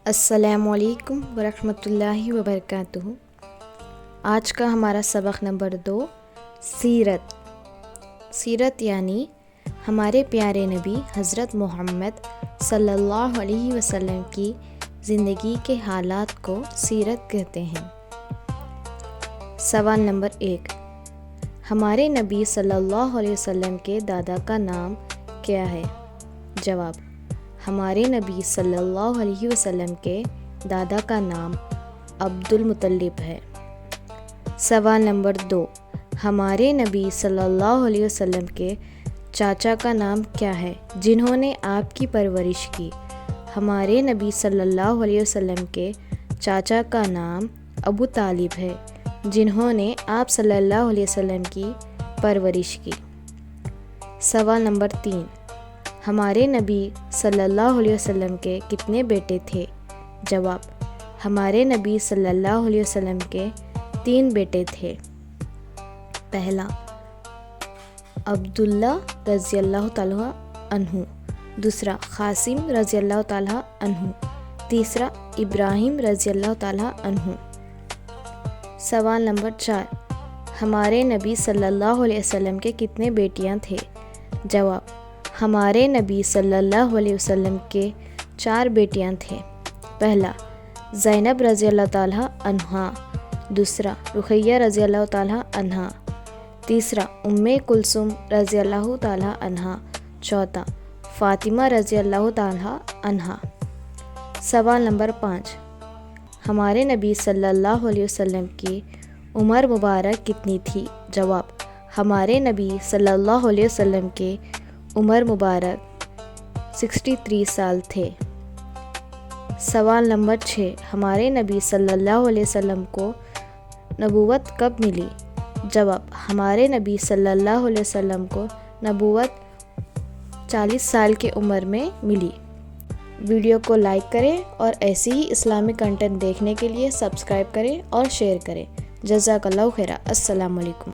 السلام علیکم ورحمۃ اللہ وبرکاتہ۔ آج کا ہمارا سبق نمبر 2 سیرت۔ سیرت یعنی ہمارے پیارے نبی حضرت محمد صلی اللہ علیہ وسلم کی زندگی کے حالات کو سیرت کہتے ہیں۔ سوال نمبر 1، ہمارے نبی صلی اللہ علیہ وسلم کے دادا کا نام کیا ہے؟ جواب، ہمارے نبی صلی اللہ علیہ وسلم کے دادا کا نام عبد المطلب ہے۔ سوال نمبر 2، ہمارے نبی صلی اللہ علیہ وسلم کے چاچا کا نام کیا ہے جنہوں نے آپ کی پرورش کی؟ ہمارے نبی صلی اللہ علیہ وسلم کے چاچا کا نام ابو طالب ہے جنہوں نے آپ صلی اللہ علیہ وسلم کی پرورش کی۔ سوال نمبر 3، ہمارے نبی صلی اللہ علیہ وسلم کے کتنے بیٹے تھے؟ جواب، ہمارے نبی صلی اللہ علیہ وسلم کے 3 بیٹے تھے۔ پہلا عبداللہ رضی اللہ تعالیٰ عنہ، دوسرا قاسم رضی اللہ تعالیٰ عنہ، تیسرا ابراہیم رضی اللہ تعالیٰ عنہ۔ سوال نمبر 4، ہمارے نبی صلی اللہ علیہ وسلم کے کتنے بیٹیاں تھے؟ جواب، ہمارے نبی صلی اللہ علیہ وسلم کے 4 بیٹیاں تھے۔ پہلا زینب رضی اللہ تعالیٰ عنہا، دوسرا رقیہ رضی اللہ تعالیٰ عنہا، تیسرا ام کلثوم رضی اللہ تعالیٰ عنہا، چوتھا فاطمہ رضی اللہ تعالیٰ عنہا۔ سوال نمبر 5، ہمارے نبی صلی اللہ علیہ وسلم کی عمر مبارک کتنی تھی؟ جواب، ہمارے نبی صلی اللہ علیہ وسلم کے عمر مبارک 63 سال تھے۔ سوال نمبر 6، ہمارے نبی صلی اللہ علیہ وسلم کو نبوت کب ملی؟ جواب، ہمارے نبی صلی اللہ علیہ وسلم کو نبوت 40 سال کی عمر میں ملی۔ ویڈیو کو لائک کریں اور ایسے ہی اسلامک کنٹینٹ دیکھنے کے لیے سبسکرائب کریں اور شیئر کریں۔ جزاک اللہ خیر۔ السلام علیکم۔